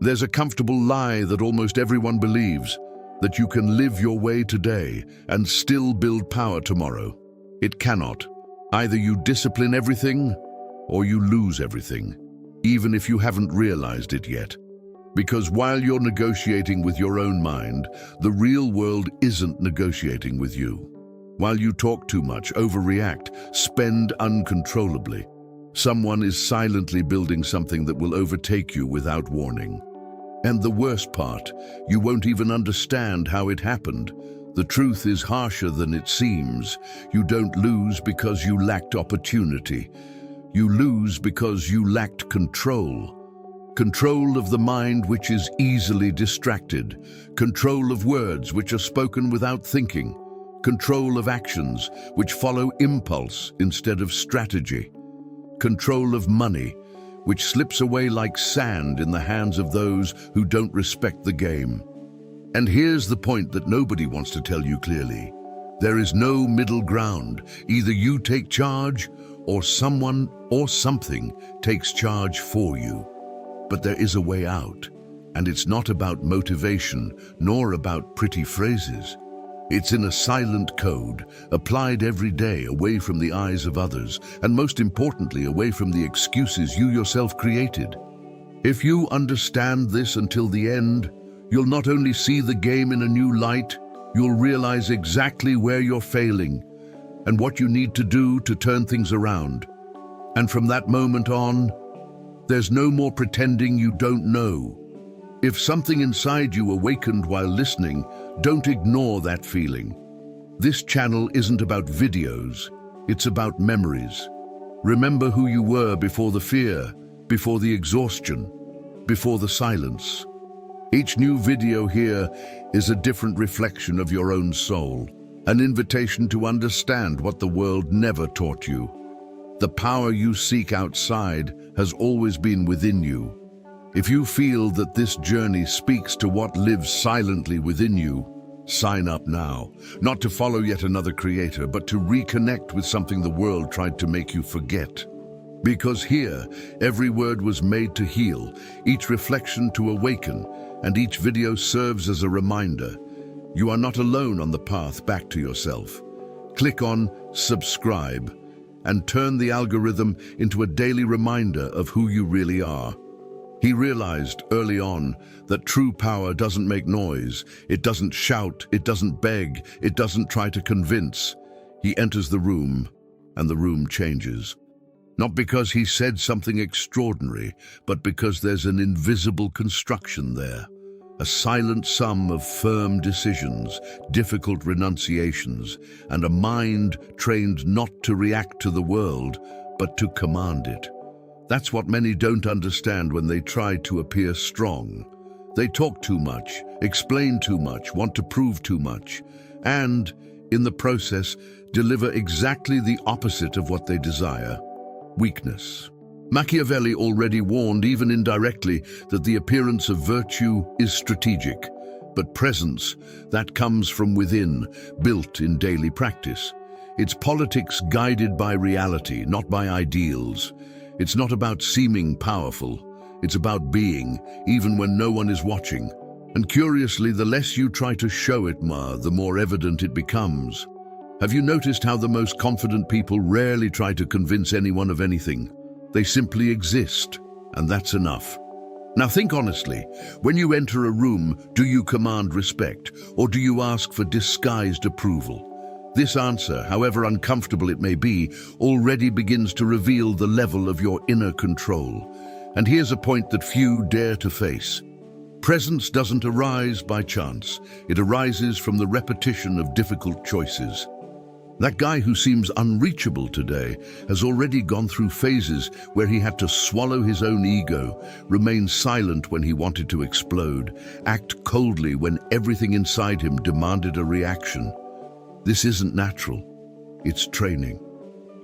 There's a comfortable lie that almost everyone believes, that you can live your way today and still build power tomorrow. It cannot. Either you discipline everything or you lose everything, even if you haven't realized it yet. Because while you're negotiating with your own mind, the real world isn't negotiating with you. While you talk too much, overreact, spend uncontrollably, someone is silently building something that will overtake you without warning. And the worst part, you won't even understand how it happened. The truth is harsher than it seems. You don't lose because you lacked opportunity. You lose because you lacked control. Control of the mind which is easily distracted. Control of words which are spoken without thinking. Control of actions which follow impulse instead of strategy. Control of money which slips away like sand in the hands of those who don't respect the game. And here's the point that nobody wants to tell you clearly. There is no middle ground. Either you take charge or someone or something takes charge for you. But there is a way out, and it's not about motivation nor about pretty phrases. It's in a silent code, applied every day away from the eyes of others, and most importantly, away from the excuses you yourself created. If you understand this until the end, you'll not only see the game in a new light, you'll realize exactly where you're failing and what you need to do to turn things around. And from that moment on, there's no more pretending you don't know. If something inside you awakened while listening, don't ignore that feeling. This channel isn't about videos, it's about memories. Remember who you were before the fear, before the exhaustion, before the silence. Each new video here is a different reflection of your own soul, an invitation to understand what the world never taught you. The power you seek outside has always been within you. If you feel that this journey speaks to what lives silently within you, sign up now. Not to follow yet another creator, but to reconnect with something the world tried to make you forget. Because here, every word was made to heal, each reflection to awaken, and each video serves as a reminder. You are not alone on the path back to yourself. Click on subscribe and turn the algorithm into a daily reminder of who you really are. He realized early on that true power doesn't make noise, it doesn't shout, it doesn't beg, it doesn't try to convince. He enters the room, and the room changes. Not because he said something extraordinary, but because there's an invisible construction there. A silent sum of firm decisions, difficult renunciations, and a mind trained not to react to the world, but to command it. That's what many don't understand when they try to appear strong. They talk too much, explain too much, want to prove too much, and, in the process, deliver exactly the opposite of what they desire: weakness. Machiavelli already warned, even indirectly, that the appearance of virtue is strategic, but presence, that comes from within, built in daily practice. It's politics guided by reality, not by ideals. It's not about seeming powerful. It's about being, even when no one is watching. And curiously, the less you try to show it, the more evident it becomes. Have you noticed how the most confident people rarely try to convince anyone of anything? They simply exist, and that's enough. Now think honestly, when you enter a room, do you command respect, or do you ask for disguised approval? This answer, however uncomfortable it may be, already begins to reveal the level of your inner control. And here's a point that few dare to face. Presence doesn't arise by chance. It arises from the repetition of difficult choices. That guy who seems unreachable today has already gone through phases where he had to swallow his own ego, remain silent when he wanted to explode, act coldly when everything inside him demanded a reaction. This isn't natural. It's training.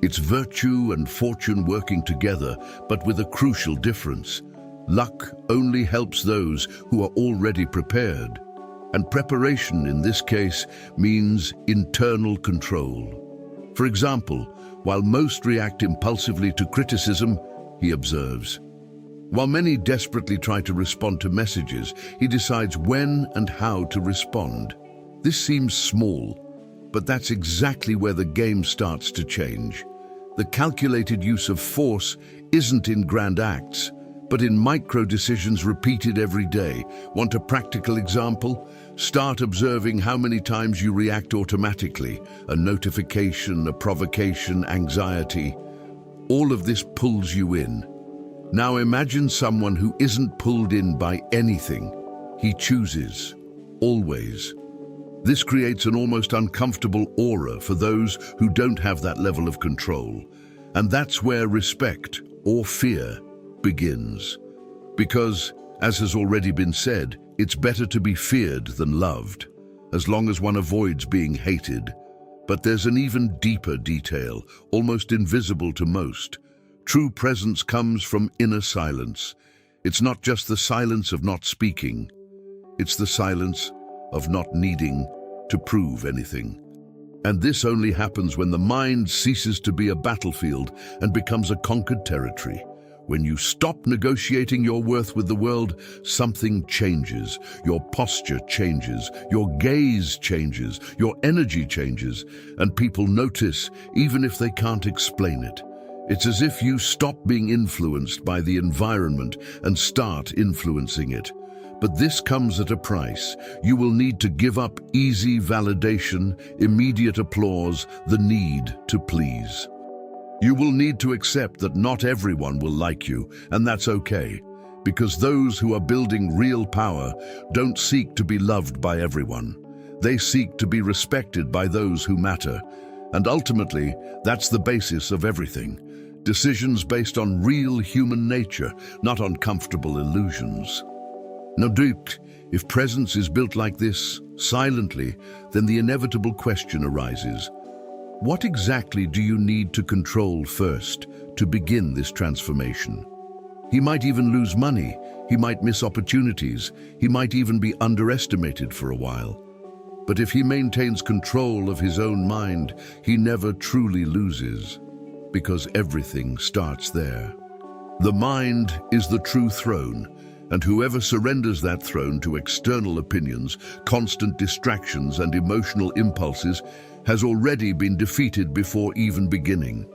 It's virtue and fortune working together, but with a crucial difference. Luck only helps those who are already prepared. And preparation in this case means internal control. For example, while most react impulsively to criticism, he observes, While many desperately try to respond to messages, he decides when and how to respond. This seems small, but that's exactly where the game starts to change. The calculated use of force isn't in grand acts, but in micro decisions repeated every day. Want a practical example? Start observing how many times you react automatically. A notification, a provocation, anxiety. All of this pulls you in. Now imagine someone who isn't pulled in by anything. He chooses, always. This creates an almost uncomfortable aura for those who don't have that level of control. And that's where respect, or fear, begins. Because, as has already been said, it's better to be feared than loved, as long as one avoids being hated. But there's an even deeper detail, almost invisible to most. True presence comes from inner silence. It's not just the silence of not speaking. It's the silence of not needing to prove anything. And this only happens when the mind ceases to be a battlefield and becomes a conquered territory. When you stop negotiating your worth with the world, something changes. Your posture changes, your gaze changes, your energy changes, and people notice even if they can't explain it. It's as if you stop being influenced by the environment and start influencing it. But this comes at a price. You will need to give up easy validation, immediate applause, the need to please. You will need to accept that not everyone will like you, and that's okay, because those who are building real power don't seek to be loved by everyone. They seek to be respected by those who matter, and ultimately, that's the basis of everything. Decisions based on real human nature, not on comfortable illusions. Now, if presence is built like this, silently, then the inevitable question arises. What exactly do you need to control first to begin this transformation? He might even lose money, he might miss opportunities, he might even be underestimated for a while. But if he maintains control of his own mind, he never truly loses, because everything starts there. The mind is the true throne, and whoever surrenders that throne to external opinions, constant distractions, and emotional impulses has already been defeated before even beginning.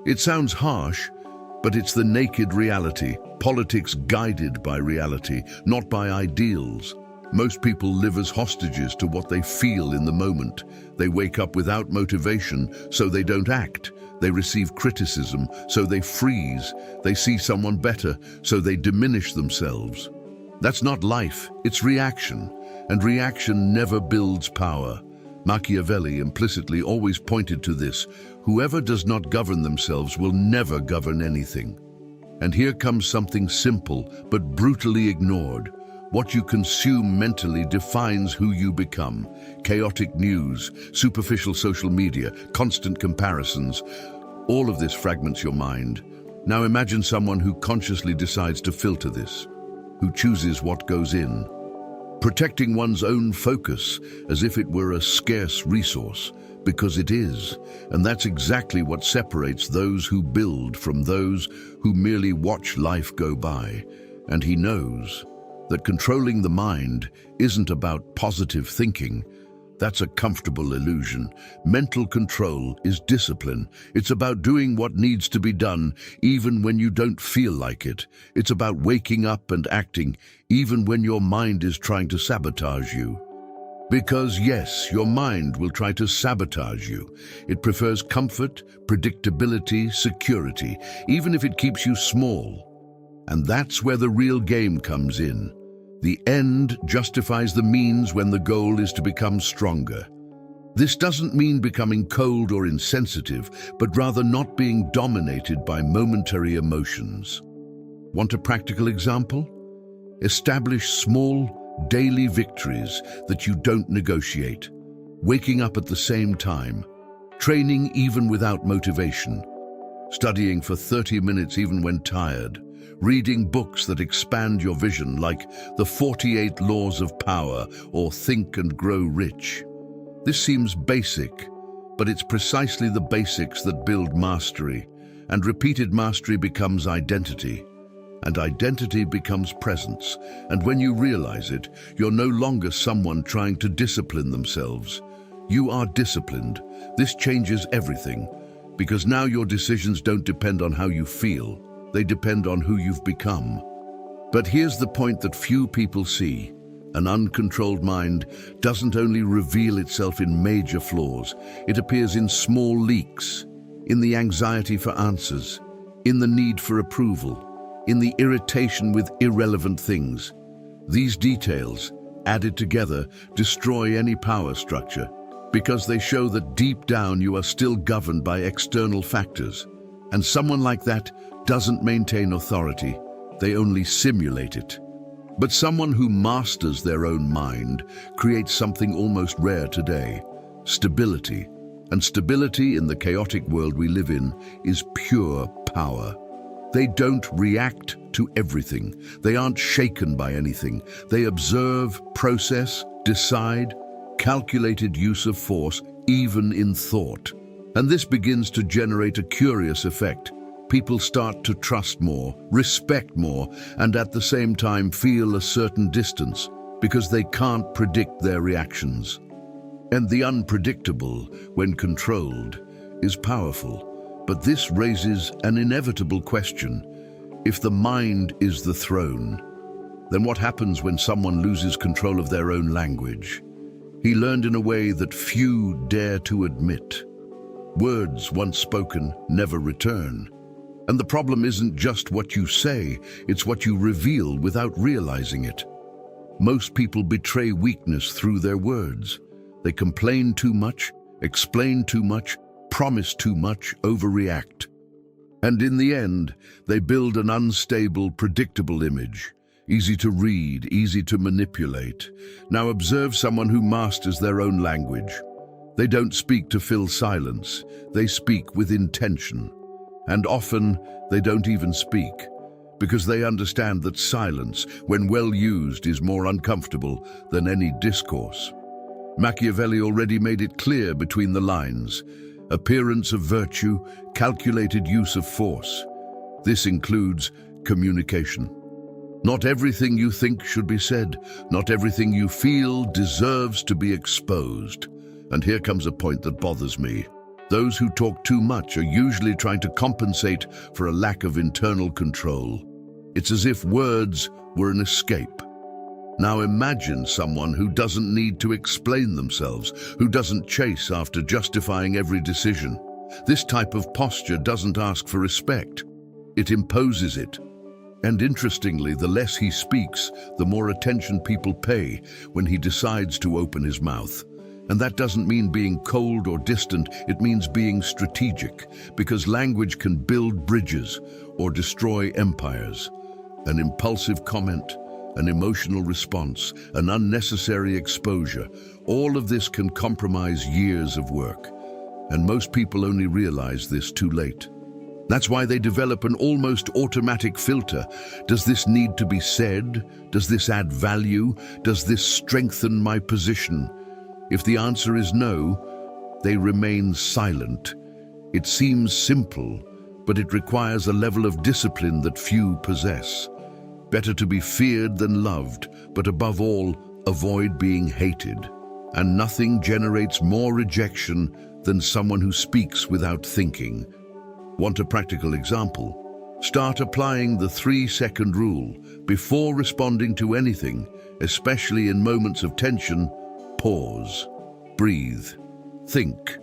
It sounds harsh, but it's the naked reality, politics guided by reality, not by ideals. Most people live as hostages to what they feel in the moment. They wake up without motivation, so they don't act. They receive criticism, so they freeze. They see someone better, so they diminish themselves. That's not life, it's reaction, and reaction never builds power. Machiavelli implicitly always pointed to this. Whoever does not govern themselves will never govern anything. And here comes something simple, but brutally ignored. What you consume mentally defines who you become. Chaotic news, superficial social media, constant comparisons, all of this fragments your mind. Now imagine someone who consciously decides to filter this, who chooses what goes in, protecting one's own focus as if it were a scarce resource, because it is. And that's exactly what separates those who build from those who merely watch life go by. And he knows that controlling the mind isn't about positive thinking. That's a comfortable illusion. Mental control is discipline. It's about doing what needs to be done, even when you don't feel like it. It's about waking up and acting, even when your mind is trying to sabotage you. Because yes, your mind will try to sabotage you. It prefers comfort, predictability, security, even if it keeps you small. And that's where the real game comes in. The end justifies the means when the goal is to become stronger. This doesn't mean becoming cold or insensitive, but rather not being dominated by momentary emotions. Want a practical example? Establish small, daily victories that you don't negotiate. Waking up at the same time, training even without motivation, studying for 30 minutes even when tired, reading books that expand your vision like The 48 Laws of Power or Think and Grow Rich. This seems basic, but it's precisely the basics that build mastery, and repeated mastery becomes identity. and identity becomes presence. And when you realize it, you're no longer someone trying to discipline themselves. You are disciplined. This changes everything, because now your decisions don't depend on how you feel. They depend on who you've become. But here's the point that few people see. An uncontrolled mind doesn't only reveal itself in major flaws, it appears in small leaks, in the anxiety for answers, in the need for approval, in the irritation with irrelevant things. These details, added together, destroy any power structure, because they show that deep down you are still governed by external factors. And someone like that doesn't maintain authority, they only simulate it. But someone who masters their own mind creates something almost rare today: stability. And stability in the chaotic world we live in is pure power. They don't react to everything. They aren't shaken by anything. They observe, process, decide, calculated use of force, even in thought. And this begins to generate a curious effect. People start to trust more, respect more, and at the same time feel a certain distance, because they can't predict their reactions. And the unpredictable, when controlled, is powerful. But this raises an inevitable question. If the mind is the throne, then what happens when someone loses control of their own language? He learned in a way that few dare to admit. Words once spoken never return. And the problem isn't just what you say, it's what you reveal without realizing it. Most people betray weakness through their words. They complain too much, explain too much, promise too much, overreact. And in the end, they build an unstable, predictable image. Easy to read, easy to manipulate. Now observe someone who masters their own language. They don't speak to fill silence. They speak with intention. And often, they don't even speak, because they understand that silence, when well used, is more uncomfortable than any discourse. Machiavelli already made it clear between the lines: appearance of virtue, calculated use of force. This includes communication. Not everything you think should be said. Not everything you feel deserves to be exposed. And here comes a point that bothers me. Those who talk too much are usually trying to compensate for a lack of internal control. It's as if words were an escape. Now imagine someone who doesn't need to explain themselves, who doesn't chase after justifying every decision. This type of posture doesn't ask for respect. It imposes it. And interestingly, the less he speaks, the more attention people pay when he decides to open his mouth. And that doesn't mean being cold or distant, it means being strategic, because language can build bridges or destroy empires. An impulsive comment, an emotional response, an unnecessary exposure, all of this can compromise years of work. And most people only realize this too late. That's why they develop an almost automatic filter. Does this need to be said? Does this add value? Does this strengthen my position? If the answer is no, they remain silent. It seems simple, but it requires a level of discipline that few possess. Better to be feared than loved, but above all, avoid being hated. And nothing generates more rejection than someone who speaks without thinking. Want a practical example? Start applying the 3-second rule. Before responding to anything, especially in moments of tension, pause, breathe, think.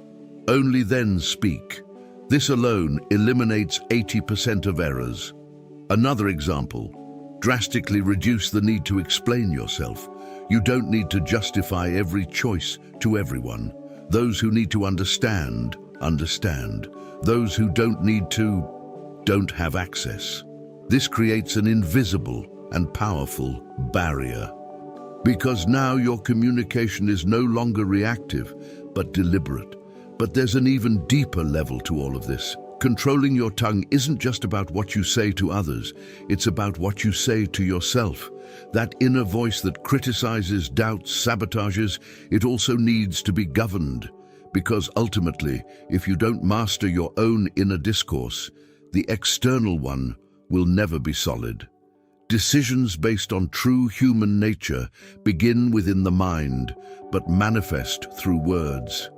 Only then speak. This alone eliminates 80% of errors. Another example. Drastically reduce the need to explain yourself. You don't need to justify every choice to everyone. Those who need to understand, understand. Those who don't need to, don't have access. This creates an invisible and powerful barrier. Because now your communication is no longer reactive, but deliberate. But there's an even deeper level to all of this. Controlling your tongue isn't just about what you say to others, it's about what you say to yourself. That inner voice that criticizes, doubts, sabotages, it also needs to be governed. Because ultimately, if you don't master your own inner discourse, the external one will never be solid. Decisions based on true human nature begin within the mind, but manifest through words.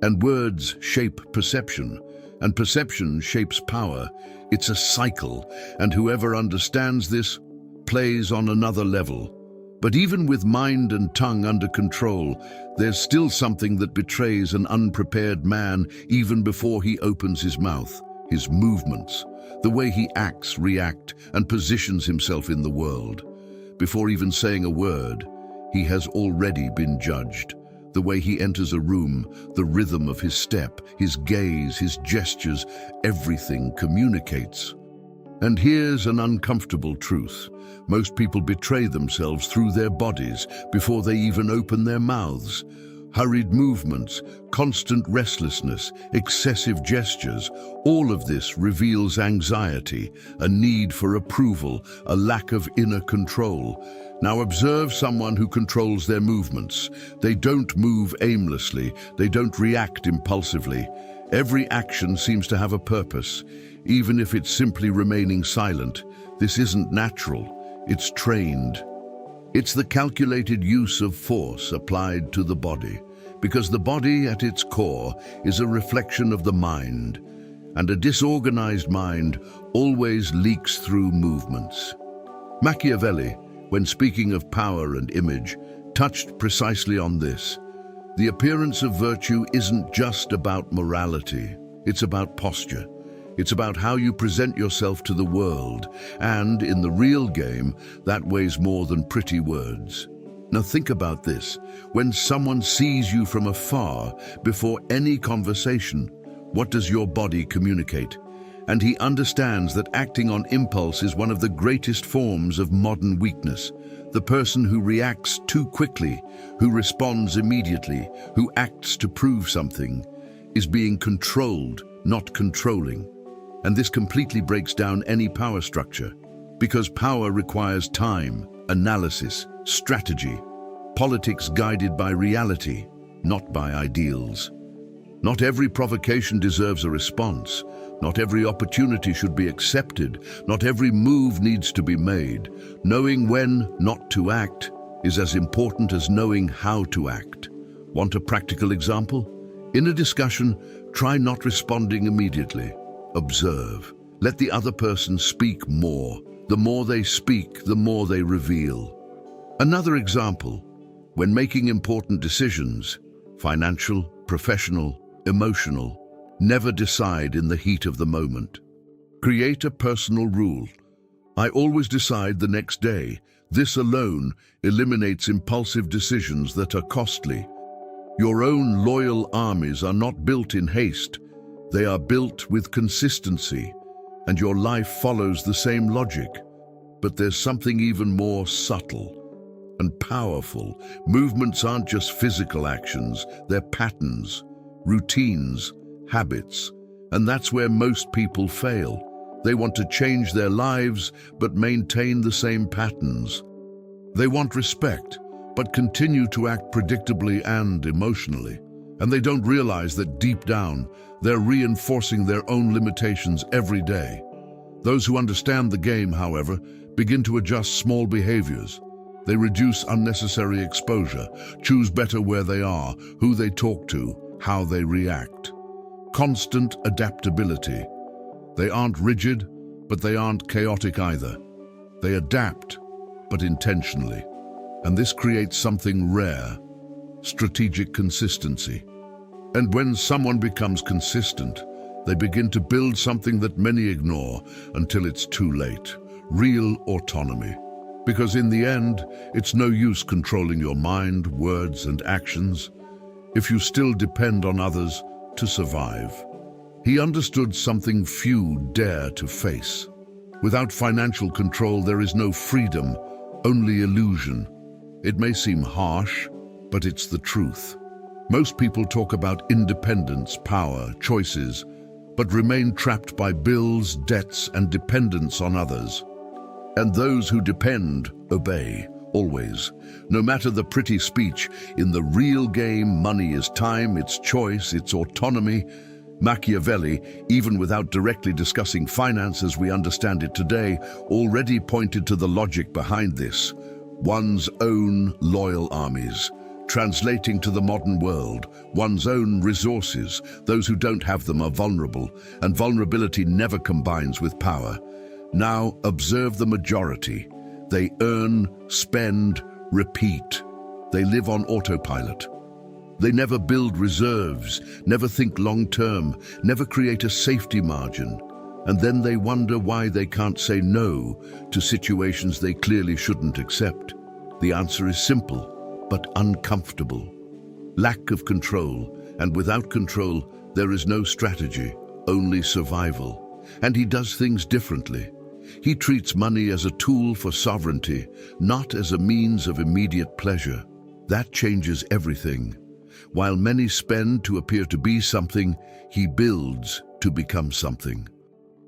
And words shape perception, and perception shapes power. It's a cycle, and whoever understands this plays on another level. But even with mind and tongue under control, there's still something that betrays an unprepared man even before he opens his mouth: his movements, the way he acts, reacts, and positions himself in the world. Before even saying a word, he has already been judged. The way he enters a room, the rhythm of his step, his gaze, his gestures, everything communicates. And here's an uncomfortable truth. Most people betray themselves through their bodies before they even open their mouths. Hurried movements, constant restlessness, excessive gestures, all of this reveals anxiety, a need for approval, a lack of inner control. Now observe someone who controls their movements. They don't move aimlessly, they don't react impulsively. Every action seems to have a purpose, even if it's simply remaining silent. This isn't natural, it's trained. It's the calculated use of force applied to the body, because the body at its core is a reflection of the mind, and a disorganized mind always leaks through movements. Machiavelli, when speaking of power and image, touched precisely on this. The appearance of virtue isn't just about morality, it's about posture. It's about how you present yourself to the world, and in the real game, that weighs more than pretty words. Now think about this. When someone sees you from afar, before any conversation, what does your body communicate? And he understands that acting on impulse is one of the greatest forms of modern weakness. The person who reacts too quickly, who responds immediately, who acts to prove something, is being controlled, not controlling. And this completely breaks down any power structure, because power requires time, analysis, strategy, politics guided by reality, not by ideals. Not every provocation deserves a response. Not every opportunity should be accepted. Not every move needs to be made. Knowing when not to act is as important as knowing how to act. Want a practical example? In a discussion, try not responding immediately. Observe. Let the other person speak more. The more they speak, the more they reveal. Another example, when making important decisions, financial, professional, emotional, never decide in the heat of the moment. Create a personal rule. I always decide the next day. This alone eliminates impulsive decisions that are costly. Your own loyal armies are not built in haste. They are built with consistency, and your life follows the same logic. But there's something even more subtle and powerful. Movements aren't just physical actions, they're patterns, routines, habits, and that's where most people fail. They want to change their lives, but maintain the same patterns. They want respect, but continue to act predictably and emotionally. And they don't realize that deep down, they're reinforcing their own limitations every day. Those who understand the game, however, begin to adjust small behaviors. They reduce unnecessary exposure, choose better where they are, who they talk to, how they react. Constant adaptability. They aren't rigid, but they aren't chaotic either. They adapt, but intentionally. And this creates something rare: strategic consistency. And when someone becomes consistent, they begin to build something that many ignore until it's too late: real autonomy. Because in the end, it's no use controlling your mind, words, and actions if you still depend on others to survive. He understood something few dare to face. Without financial control, there is no freedom, only illusion. It may seem harsh, but it's the truth. Most people talk about independence, power, choices, but remain trapped by bills, debts, and dependence on others. And those who depend obey, always. No matter the pretty speech, in the real game, money is time, it's choice, it's autonomy. Machiavelli, even without directly discussing finance as we understand it today, already pointed to the logic behind this. One's own loyal armies. Translating to the modern world, one's own resources. Those who don't have them are vulnerable, and vulnerability never combines with power. Now observe the majority. They earn, spend, repeat. They live on autopilot. They never build reserves, never think long-term, never create a safety margin. And then they wonder why they can't say no to situations they clearly shouldn't accept. The answer is simple, but uncomfortable. Lack of control, and without control, there is no strategy, only survival. And he does things differently. He treats money as a tool for sovereignty, not as a means of immediate pleasure. That changes everything. While many spend to appear to be something, he builds to become something.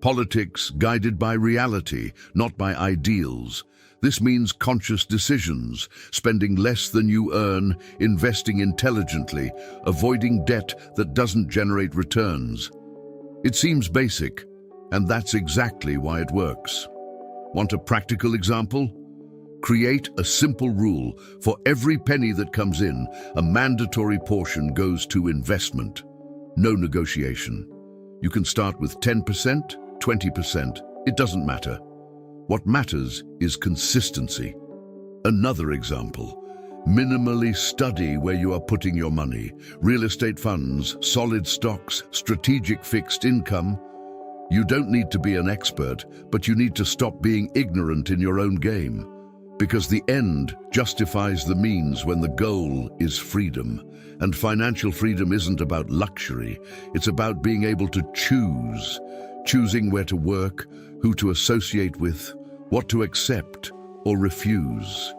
Politics guided by reality, not by ideals. This means conscious decisions, spending less than you earn, investing intelligently, avoiding debt that doesn't generate returns. It seems basic, and that's exactly why it works. Want a practical example? Create a simple rule. For every penny that comes in, a mandatory portion goes to investment. No negotiation. You can start with 10%, 20%. It doesn't matter. What matters is consistency. Another example. Minimally study where you are putting your money. Real estate funds, solid stocks, strategic fixed income. You don't need to be an expert, but you need to stop being ignorant in your own game. Because the end justifies the means when the goal is freedom. And financial freedom isn't about luxury. It's about being able to choose. Choosing where to work, who to associate with, what to accept or refuse.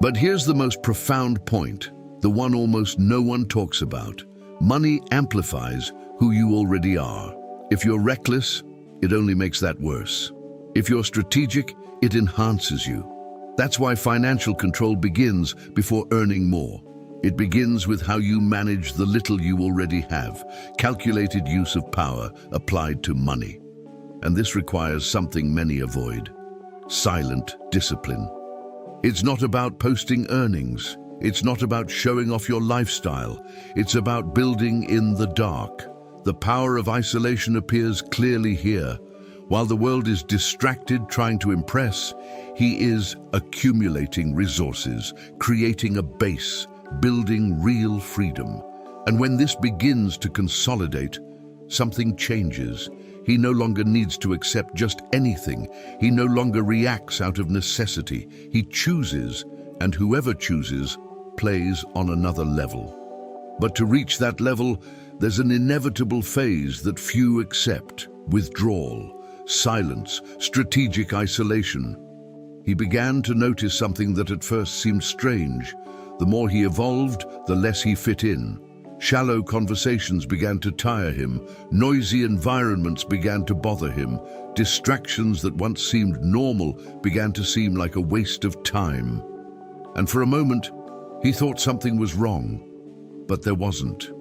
But here's the most profound point, the one almost no one talks about. Money amplifies who you already are. If you're reckless, it only makes that worse. If you're strategic, it enhances you. That's why financial control begins before earning more. It begins with how you manage the little you already have, calculated use of power applied to money. And this requires something many avoid: silent discipline. It's not about posting earnings. It's not about showing off your lifestyle. It's about building in the dark. The power of isolation appears clearly here. While the world is distracted trying to impress, he is accumulating resources, creating a base, building real freedom. And when this begins to consolidate, something changes. He no longer needs to accept just anything. He no longer reacts out of necessity. He chooses, and whoever chooses plays on another level. But to reach that level, there's an inevitable phase that few accept: withdrawal, silence, strategic isolation. He began to notice something that at first seemed strange. The more he evolved, the less he fit in. Shallow conversations began to tire him. Noisy environments began to bother him. Distractions that once seemed normal began to seem like a waste of time. And for a moment, he thought something was wrong, but there wasn't.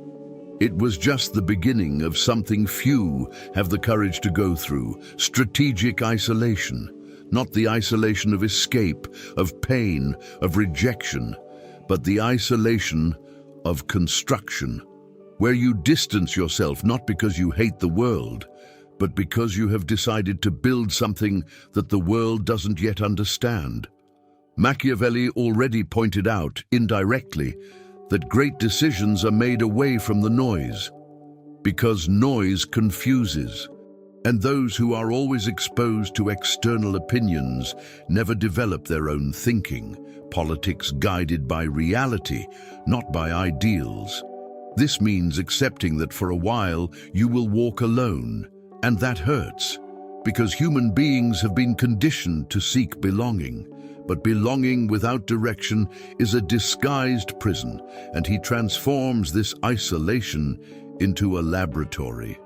It was just the beginning of something few have the courage to go through: strategic isolation. Not the isolation of escape, of pain, of rejection, but the isolation of construction, where you distance yourself not because you hate the world, but because you have decided to build something that the world doesn't yet understand. Machiavelli already pointed out, indirectly, that great decisions are made away from the noise, because noise confuses. And those who are always exposed to external opinions never develop their own thinking. Politics guided by reality, not by ideals. This means accepting that for a while you will walk alone, and that hurts, because human beings have been conditioned to seek belonging. But belonging without direction is a disguised prison, and he transforms this isolation into a laboratory.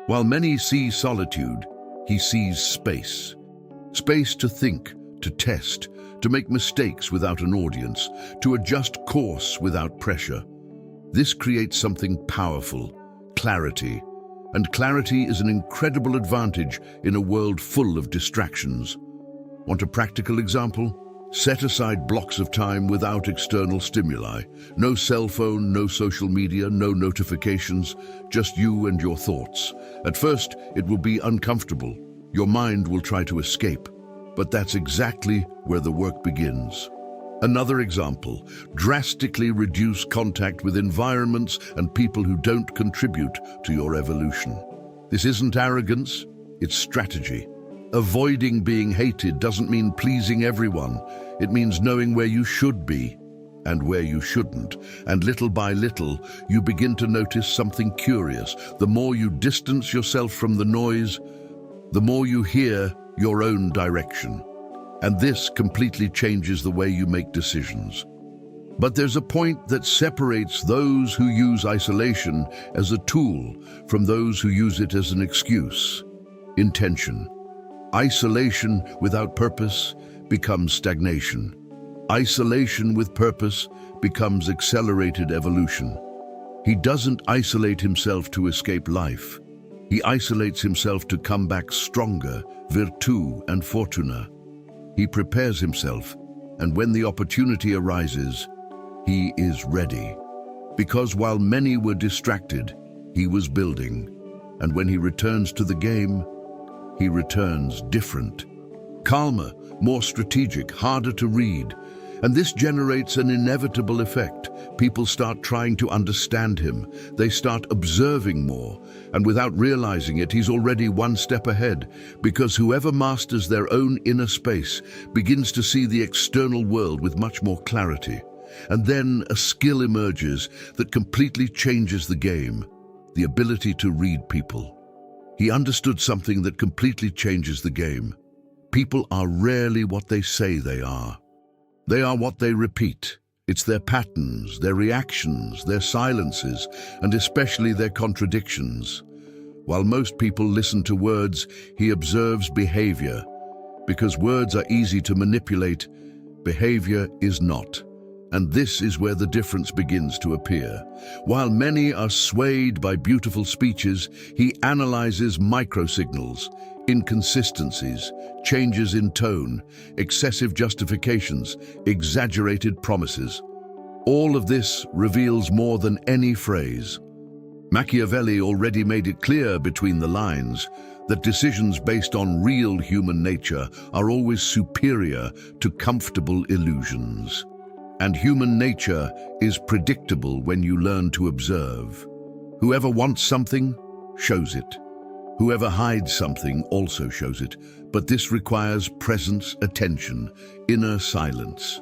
While many see solitude, he sees space. Space to think, to test, to make mistakes without an audience, to adjust course without pressure. This creates something powerful: clarity. And clarity is an incredible advantage in a world full of distractions. Want a practical example? Set aside blocks of time without external stimuli. No cell phone, no social media, no notifications, just you and your thoughts. At first, it will be uncomfortable. Your mind will try to escape. But that's exactly where the work begins. Another example, drastically reduce contact with environments and people who don't contribute to your evolution. This isn't arrogance, it's strategy. Avoiding being hated doesn't mean pleasing everyone. It means knowing where you should be and where you shouldn't. And little by little, you begin to notice something curious. The more you distance yourself from the noise, the more you hear your own direction. And this completely changes the way you make decisions. But there's a point that separates those who use isolation as a tool from those who use it as an excuse. Intention. Isolation without purpose becomes stagnation. Isolation with purpose becomes accelerated evolution. He doesn't isolate himself to escape life. He isolates himself to come back stronger, virtu and fortuna. He prepares himself, and when the opportunity arises, he is ready. Because while many were distracted, he was building. And when he returns to the game, he returns different. Calmer, more strategic, harder to read. And this generates an inevitable effect. People start trying to understand him. They start observing more. And without realizing it, he's already one step ahead. Because whoever masters their own inner space begins to see the external world with much more clarity. And then a skill emerges that completely changes the game. The ability to read people. He understood something that completely changes the game. People are rarely what they say they are. They are what they repeat. It's their patterns, their reactions, their silences, and especially their contradictions. While most people listen to words, he observes behavior. Because words are easy to manipulate, behavior is not. And this is where the difference begins to appear. While many are swayed by beautiful speeches, he analyzes microsignals, inconsistencies, changes in tone, excessive justifications, exaggerated promises. All of this reveals more than any phrase. Machiavelli already made it clear between the lines that decisions based on real human nature are always superior to comfortable illusions. And human nature is predictable when you learn to observe. Whoever wants something, shows it. Whoever hides something also shows it. But this requires presence, attention, inner silence.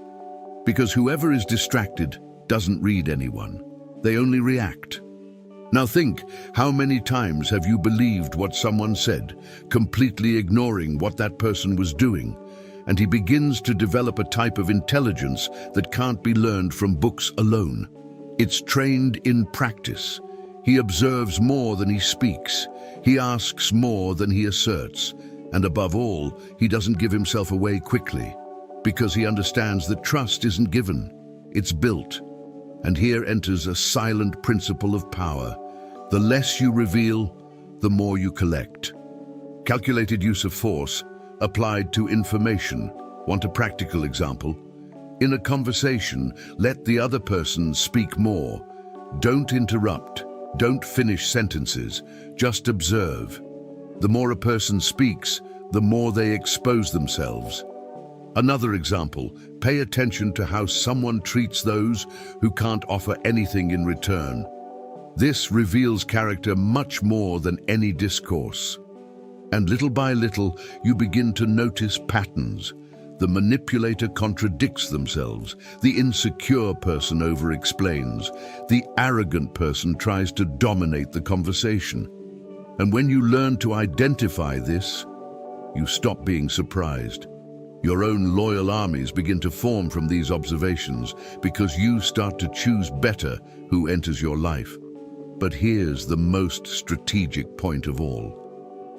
Because whoever is distracted doesn't read anyone. They only react. Now think, how many times have you believed what someone said, completely ignoring what that person was doing? And he begins to develop a type of intelligence that can't be learned from books alone. It's trained in practice. He observes more than he speaks. He asks more than he asserts. And above all, he doesn't give himself away quickly, because he understands that trust isn't given, it's built. And here enters a silent principle of power. The less you reveal, the more you collect. Calculated use of force, applied to information. Want a practical example? In a conversation, let the other person speak more. Don't interrupt. Don't finish sentences. Just observe. The more a person speaks, the more they expose themselves. Another example, pay attention to how someone treats those who can't offer anything in return. This reveals character much more than any discourse. And little by little, you begin to notice patterns. The manipulator contradicts themselves. The insecure person over-explains. The arrogant person tries to dominate the conversation. And when you learn to identify this, you stop being surprised. Your own loyal armies begin to form from these observations because you start to choose better who enters your life. But here's the most strategic point of all.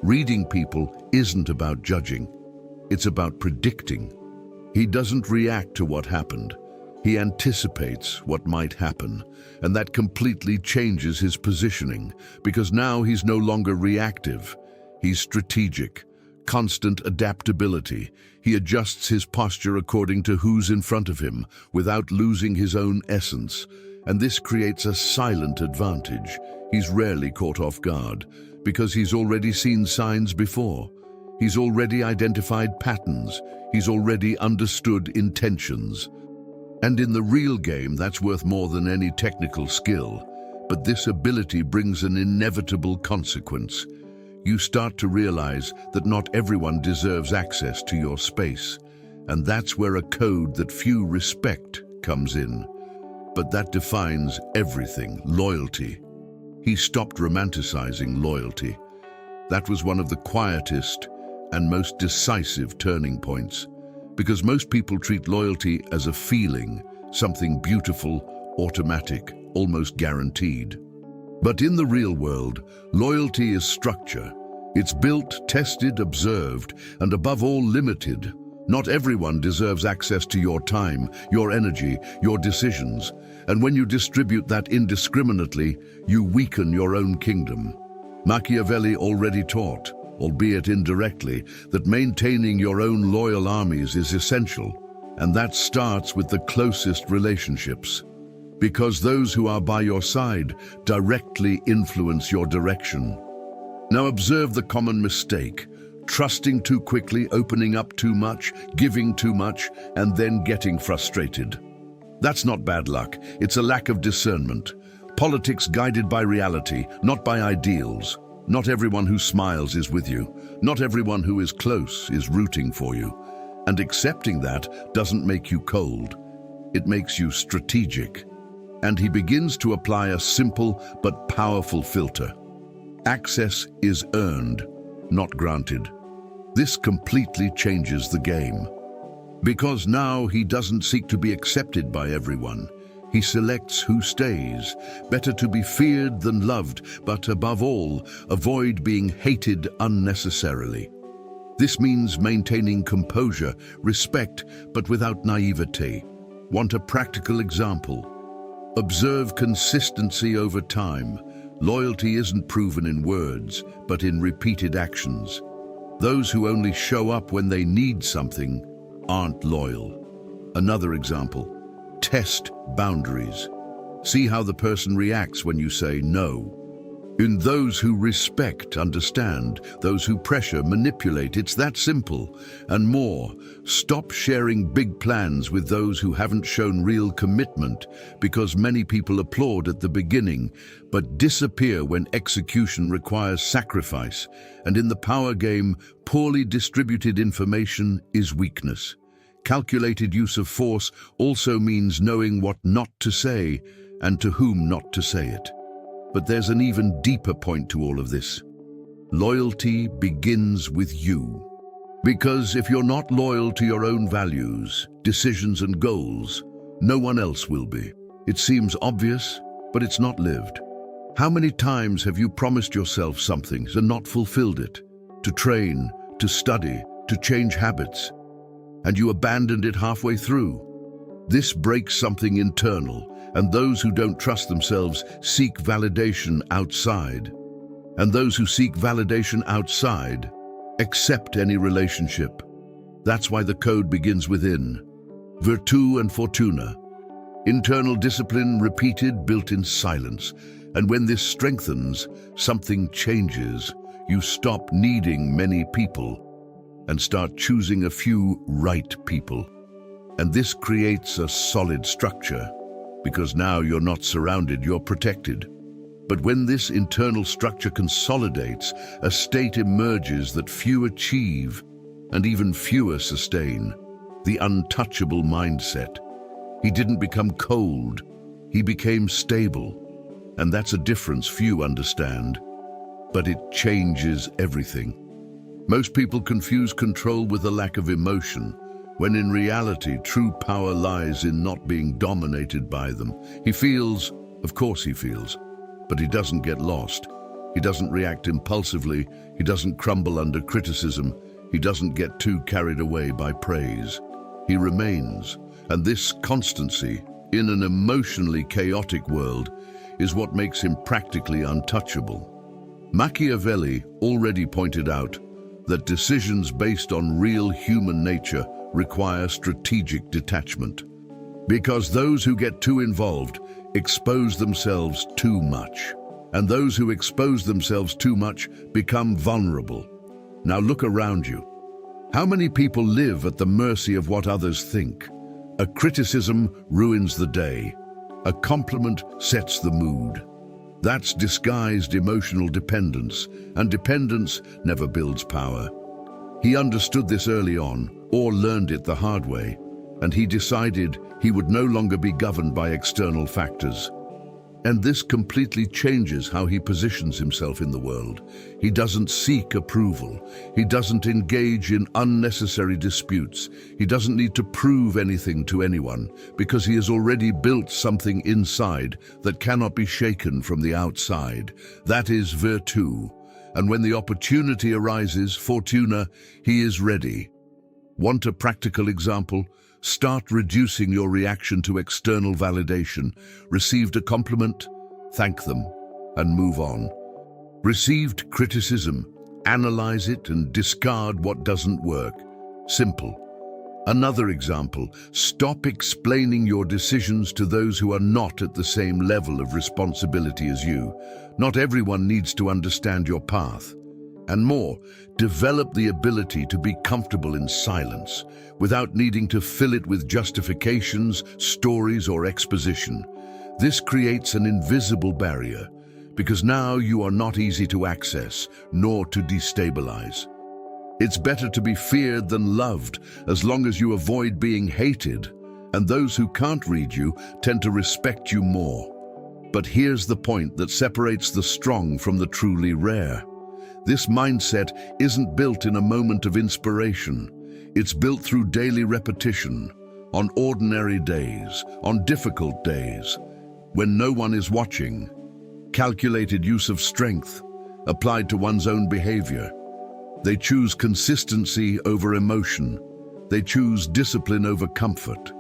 Reading people isn't about judging. It's about predicting. He doesn't react to what happened. He anticipates what might happen, and that completely changes his positioning, because now he's no longer reactive. He's strategic, constant adaptability. He adjusts his posture according to who's in front of him, without losing his own essence. And this creates a silent advantage. He's rarely caught off guard, because he's already seen signs before. He's already identified patterns. He's already understood intentions. And in the real game, that's worth more than any technical skill. But this ability brings an inevitable consequence. You start to realize that not everyone deserves access to your space. And that's where a code that few respect comes in. But that defines everything: loyalty. He stopped romanticizing loyalty. That was one of the quietest and most decisive turning points, because most people treat loyalty as a feeling, something beautiful, automatic, almost guaranteed. But in the real world, loyalty is structure. It's built, tested, observed, and above all, limited. Not everyone deserves access to your time, your energy, your decisions. And when you distribute that indiscriminately, you weaken your own kingdom. Machiavelli already taught, albeit indirectly, that maintaining your own loyal armies is essential. And that starts with the closest relationships. Because those who are by your side directly influence your direction. Now observe the common mistake: trusting too quickly, opening up too much, giving too much, and then getting frustrated. That's not bad luck, it's a lack of discernment. Politics guided by reality, not by ideals. Not everyone who smiles is with you. Not everyone who is close is rooting for you. And accepting that doesn't make you cold. It makes you strategic. And he begins to apply a simple but powerful filter. Access is earned, not granted. This completely changes the game. Because now he doesn't seek to be accepted by everyone. He selects who stays. Better to be feared than loved, but above all, avoid being hated unnecessarily. This means maintaining composure, respect, but without naivete. Want a practical example? Observe consistency over time. Loyalty isn't proven in words, but in repeated actions. Those who only show up when they need something aren't loyal. Another example: test boundaries. See how the person reacts when you say no. In those who respect, understand. Those who pressure, manipulate. It's that simple. And more, stop sharing big plans with those who haven't shown real commitment, because many people applaud at the beginning, but disappear when execution requires sacrifice. And in the power game, poorly distributed information is weakness. Calculated use of force also means knowing what not to say and to whom not to say it. But there's an even deeper point to all of this. Loyalty begins with you. Because if you're not loyal to your own values, decisions, and goals, no one else will be. It seems obvious, but it's not lived. How many times have you promised yourself something and not fulfilled it? To train, to study, to change habits, and you abandoned it halfway through? This breaks something internal, and those who don't trust themselves seek validation outside. And those who seek validation outside accept any relationship. That's why the code begins within. Virtù and fortuna. Internal discipline repeated, built in silence. And when this strengthens, something changes. You stop needing many people and start choosing a few right people. And this creates a solid structure, because now you're not surrounded, you're protected. But when this internal structure consolidates, a state emerges that few achieve and even fewer sustain: the untouchable mindset. He didn't become cold, he became stable. And that's a difference few understand, but it changes everything. Most people confuse control with a lack of emotion, when in reality, true power lies in not being dominated by them. He feels, of course he feels, but he doesn't get lost. He doesn't react impulsively. He doesn't crumble under criticism. He doesn't get too carried away by praise. He remains, And this constancy, in an emotionally chaotic world, is what makes him practically untouchable. Machiavelli already pointed out that decisions based on real human nature require strategic detachment, because those who get too involved expose themselves too much, and those who expose themselves too much become vulnerable. Now look around you. How many people live at the mercy of what others think? A criticism ruins the day. A compliment sets the mood. That's disguised emotional dependence, and dependence never builds power. He understood this early on, or learned it the hard way, and he decided he would no longer be governed by external factors. And this completely changes how he positions himself in the world. He doesn't seek approval. He doesn't engage in unnecessary disputes. He doesn't need to prove anything to anyone, because he has already built something inside that cannot be shaken from the outside. That is virtù. And when the opportunity arises, fortuna, he is ready. Want a practical example? Start reducing your reaction to external validation. Received a compliment? Thank them and move on. Received criticism? Analyze it and discard what doesn't work. Simple. Another example, stop explaining your decisions to those who are not at the same level of responsibility as you. Not everyone needs to understand your path. And more, develop the ability to be comfortable in silence, without needing to fill it with justifications, stories, or exposition. This creates an invisible barrier, because now you are not easy to access, nor to destabilize. It's better to be feared than loved, as long as you avoid being hated, and those who can't read you tend to respect you more. But here's the point that separates the strong from the truly rare. This mindset isn't built in a moment of inspiration. It's built through daily repetition, on ordinary days, on difficult days, when no one is watching. Calculated use of strength, applied to one's own behavior. They choose consistency over emotion. They choose discipline over comfort.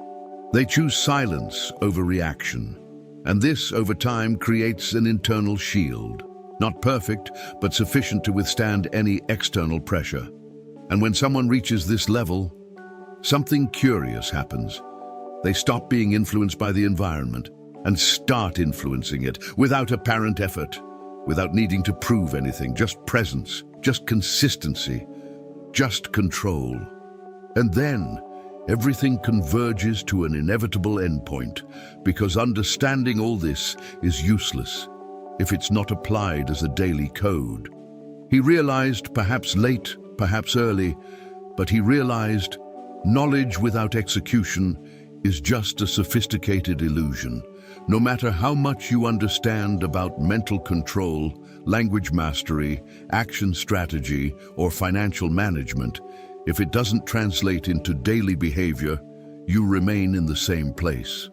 They choose silence over reaction. And this, over time, creates an internal shield. Not perfect, but sufficient to withstand any external pressure. And when someone reaches this level, something curious happens. They stop being influenced by the environment and start influencing it without apparent effort, without needing to prove anything, just presence, just consistency, just control. And then everything converges to an inevitable endpoint, because understanding all this is useless if it's not applied as a daily code. He realized, perhaps late, perhaps early, but he realized knowledge without execution is just a sophisticated illusion. No matter how much you understand about mental control, language mastery, action strategy, or financial management, if it doesn't translate into daily behavior, you remain in the same place.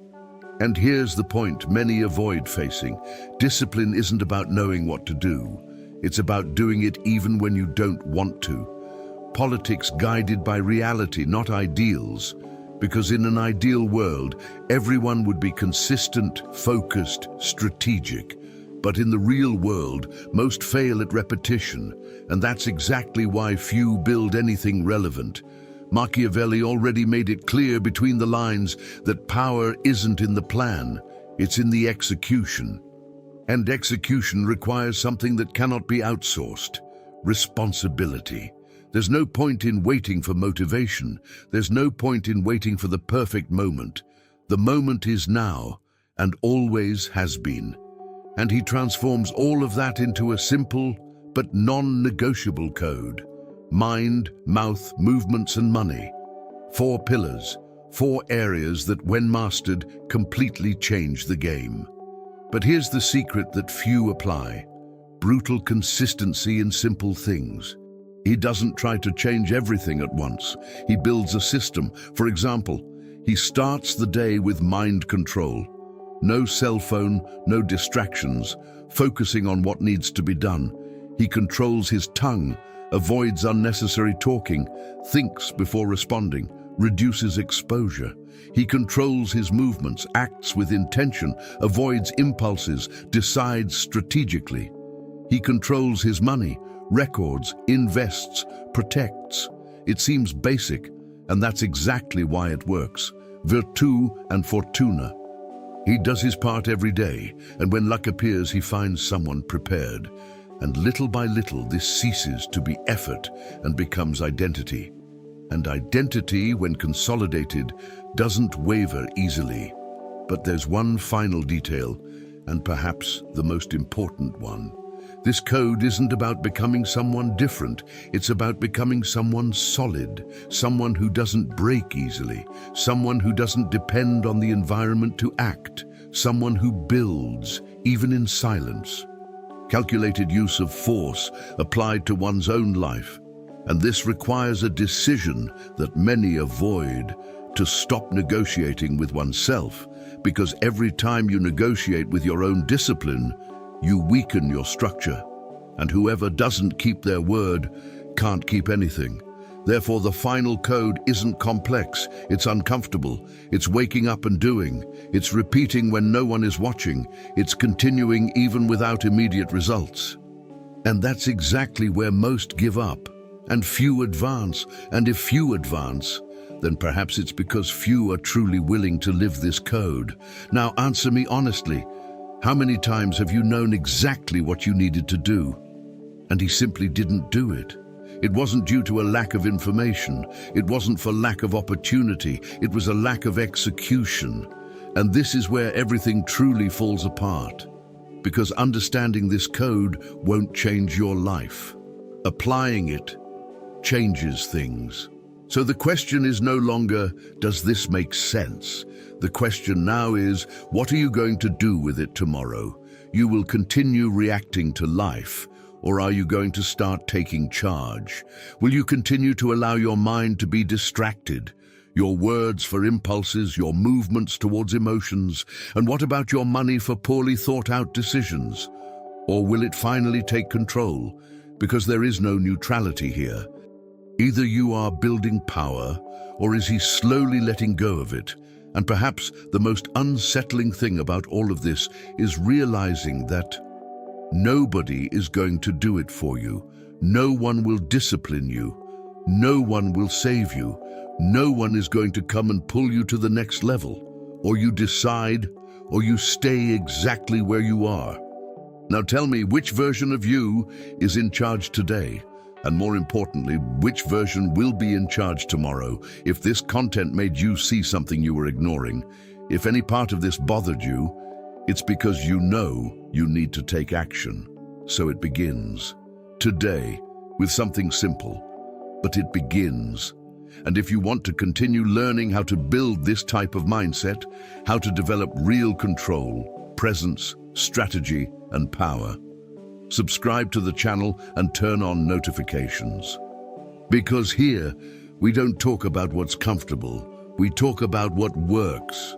And here's the point many avoid facing. Discipline isn't about knowing what to do. It's about doing it even when you don't want to. Politics guided by reality, not ideals. Because in an ideal world, everyone would be consistent, focused, strategic. But in the real world, most fail at repetition. And that's exactly why few build anything relevant. Machiavelli already made it clear between the lines that power isn't in the plan, it's in the execution. And execution requires something that cannot be outsourced: responsibility. There's no point in waiting for motivation. There's no point in waiting for the perfect moment. The moment is now, and always has been. And he transforms all of that into a simple but non-negotiable code. Mind, mouth, movements, and money. 4 pillars, 4 areas that, when mastered, completely change the game. But here's the secret that few apply: brutal consistency in simple things. He doesn't try to change everything at once. He builds a system. For example, he starts the day with mind control. No cell phone, no distractions, focusing on what needs to be done. He controls his tongue, avoids unnecessary talking, thinks before responding, reduces exposure. He controls his movements, acts with intention, avoids impulses, decides strategically. He controls his money, records, invests, protects. It seems basic, and that's exactly why it works. Virtu and fortuna. He does his part every day, and when luck appears, he finds someone prepared. And little by little, this ceases to be effort and becomes identity. And identity, when consolidated, doesn't waver easily. But there's one final detail, and perhaps the most important one. This code isn't about becoming someone different. It's about becoming someone solid, someone who doesn't break easily, someone who doesn't depend on the environment to act, someone who builds, even in silence. Calculated use of force applied to one's own life. And this requires a decision that many avoid, to stop negotiating with oneself, because every time you negotiate with your own discipline, you weaken your structure. And whoever doesn't keep their word can't keep anything. Therefore, the final code isn't complex, it's uncomfortable, it's waking up and doing, it's repeating when no one is watching, it's continuing even without immediate results. And that's exactly where most give up, and few advance. And if few advance, then perhaps it's because few are truly willing to live this code. Now answer me honestly, how many times have you known exactly what you needed to do, and he simply didn't do it? It wasn't due to a lack of information. It wasn't for lack of opportunity. It was a lack of execution. And this is where everything truly falls apart. Because understanding this code won't change your life. Applying it changes things. So the question is no longer, does this make sense? The question now is, what are you going to do with it tomorrow? You will continue reacting to life, or are you going to start taking charge? Will you continue to allow your mind to be distracted? Your words for impulses, your movements towards emotions? And what about your money for poorly thought out decisions? Or will it finally take control? Because there is no neutrality here. Either you are building power, or is he slowly letting go of it? And perhaps the most unsettling thing about all of this is realizing that nobody is going to do it for you. No one will discipline you. No one will save you. No one is going to come and pull you to the next level. Or you decide, or you stay exactly where you are. Now tell me, which version of you is in charge today? And more importantly, which version will be in charge tomorrow? If this content made you see something you were ignoring, if any part of this bothered you, it's because you know you need to take action. So it begins today with something simple, but it begins. And if you want to continue learning how to build this type of mindset, how to develop real control, presence, strategy, and power, subscribe to the channel and turn on notifications. Because here, we don't talk about what's comfortable, we talk about what works.